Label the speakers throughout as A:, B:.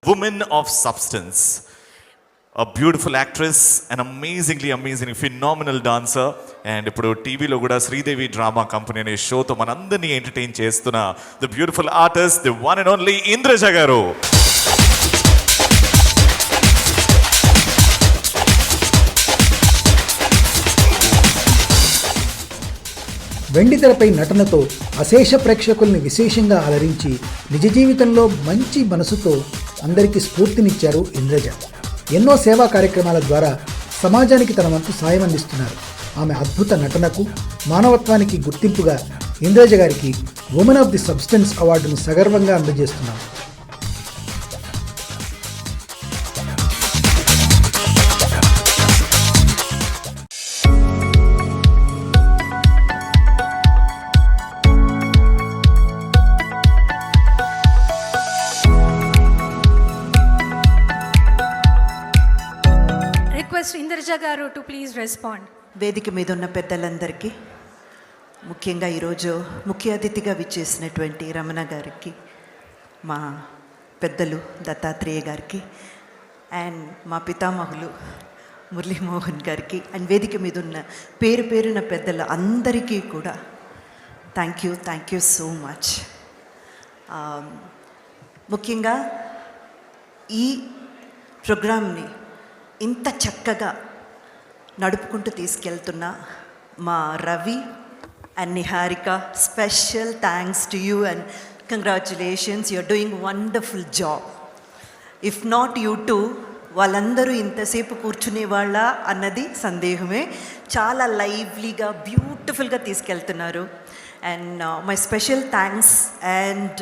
A: woman of substance, a beautiful actress, an amazing, phenomenal dancer, and ఇప్పుడు టీవీలో కూడా Sridevi drama company అనే షోతో మనందరినీ ఎంటర్టైన్ చేస్తున్న the beautiful artist, the one and only Indraja గారు.
B: వెండితెరపై నటనతో అశేష ప్రేక్షకుల్ని విశేషంగా అలరించి నిజ జీవితంలో మంచి మనసుతో అందరికీ స్ఫూర్తినిచ్చారు ఇంద్రజ. ఎన్నో సేవా కార్యక్రమాల ద్వారా సమాజానికి తన వంతు సాయం అందిస్తున్నారు. ఆమె అద్భుత నటనకు, మానవత్వానికి గుర్తింపుగా ఇంద్రజ గారికి ఉమెన్ ఆఫ్ ది సబ్స్టెన్స్ అవార్డును సగర్వంగా అందజేస్తున్నాం.
C: ఇంద్రజ గారు టు ప్లీజ్ రెస్పాండ్.
D: వేదిక మీద ఉన్న పెద్దలందరికీ, ముఖ్యంగా ఈరోజు ముఖ్య అతిథిగా విచ్చేసినటువంటి రమణ గారికి, మా పెద్దలు దత్తాత్రేయ గారికి, అండ్ మా పితామహులు మురళీమోహన్ గారికి, అండ్ వేదిక మీద ఉన్న పేరున పెద్దల అందరికీ కూడా థ్యాంక్ యూ సో మచ్. ముఖ్యంగా ఈ ప్రోగ్రామ్ని ఇంత చక్కగా నడుపుకుంటూ తీసుకెళ్తున్న మా Ravi and Niharika, special thanks to you and congratulations. You're doing wonderful job. If not you two, వాళ్ళందరూ ఇంతసేపు కూర్చునే వాళ్ళ అన్నది సందేహమే. చాలా లైవ్లీగా, బ్యూటిఫుల్గా తీసుకెళ్తున్నారు. And my special thanks and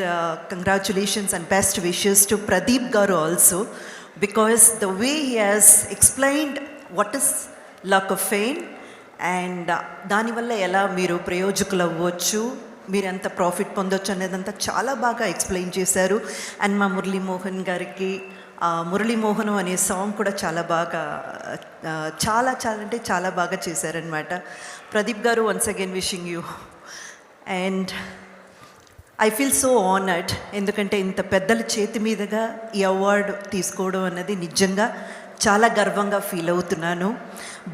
D: congratulations and best wishes to Pradeep గారు also, because the way he has explained what is luck of fame and దానివల్ల ఎలా మీరు ప్రయోజకులు అవ్వచ్చు, మీరు ఎంత ప్రాఫిట్ పొందొచ్చు అనేదంతా చాలా బాగా ఎక్స్ప్లెయిన్ చేశారు. అండ్ మా మురళీమోహన్ గారికి మురళీమోహనం అనే సాంగ్ కూడా చాలా బాగా చాలా బాగా చేశారనమాట. ప్రదీప్ గారు, once again wishing you. And I feel so honoured, ఎందుకంటే ఇంత పెద్దల చేతి మీదుగా ఈ అవార్డు తీసుకోవడం అన్నది నిజంగా చాలా గర్వంగా ఫీల్ అవుతున్నాను.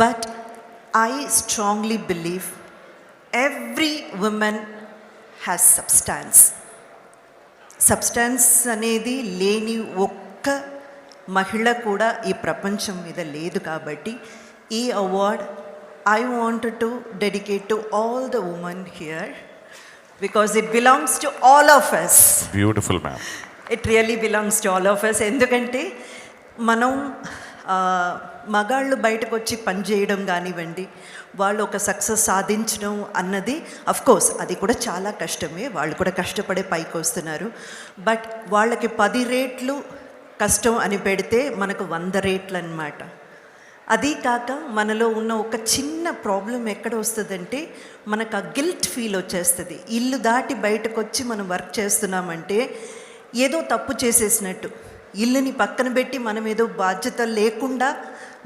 D: But I strongly believe every women has substance అనేది లేని ఒక్క మహిళ కూడా ఈ ప్రపంచం మీద లేదు. కాబట్టి ఈ award I wanted to dedicate to all the women here, because it belongs to all of us.
A: Beautiful ma'am.
D: It really belongs to all of us. ఎందుకంటే మనం మగాళ్ళు బయటకు వచ్చి పని చేయడం కానివ్వండి, వాళ్ళు ఒక సక్సెస్ సాధించడం అన్నది అఫ్కోర్స్ అది కూడా చాలా కష్టమే. వాళ్ళు కూడా కష్టపడే పైకి వస్తున్నారు. బట్ వాళ్ళకి 10 రెట్లు కష్టం అని పెడితే మనకు 100 రెట్లు అన్నమాట. అది కాక మనలో ఉన్న ఒక చిన్న ప్రాబ్లం ఎక్కడ వస్తుందంటే, మనకు ఆ గిల్ట్ ఫీల్ వచ్చేస్తుంది. ఇల్లు దాటి బయటకు వచ్చి మనం వర్క్ చేస్తున్నామంటే ఏదో తప్పు చేసేసినట్టు, ఇల్లుని పక్కన పెట్టి మనం ఏదో బాధ్యత లేకుండా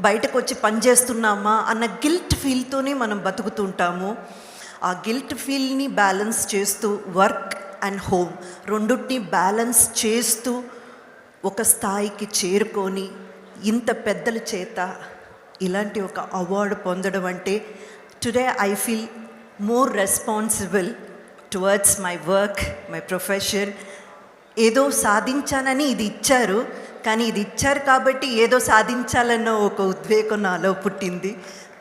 D: బయటకు వచ్చి పని చేస్తున్నామా అన్న గిల్ట్ ఫీల్తోనే మనం బతుకుతుంటాము. ఆ గిల్ట్ ఫీల్ని బ్యాలెన్స్ చేస్తూ, వర్క్ అండ్ హోమ్ రెండుటిని బ్యాలెన్స్ చేస్తూ ఒక స్థాయికి చేరుకొని ఇంత పెద్దల చేత ఇలాంటి ఒక అవార్డు పొందడం అంటే, today I feel more responsible towards my work, my profession. ఏదో సాధించానని ఇది ఇచ్చారు, కానీ ఇది ఇచ్చారు కాబట్టి ఏదో సాధించాలన్న ఒక ఉద్వేగం నాలో పుట్టింది.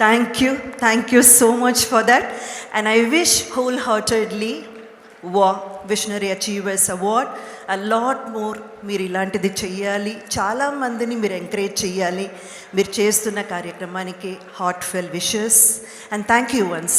D: Thank you so much for that. And I wish whole heartedly visionary achievers award a lot more. మీరు ఇలాంటిది చెయ్యాలి, చాలామందిని మీరు ఎంకరేజ్ చెయ్యాలి. మీరు చేస్తున్న కార్యక్రమానికి heartfelt wishes and thank you once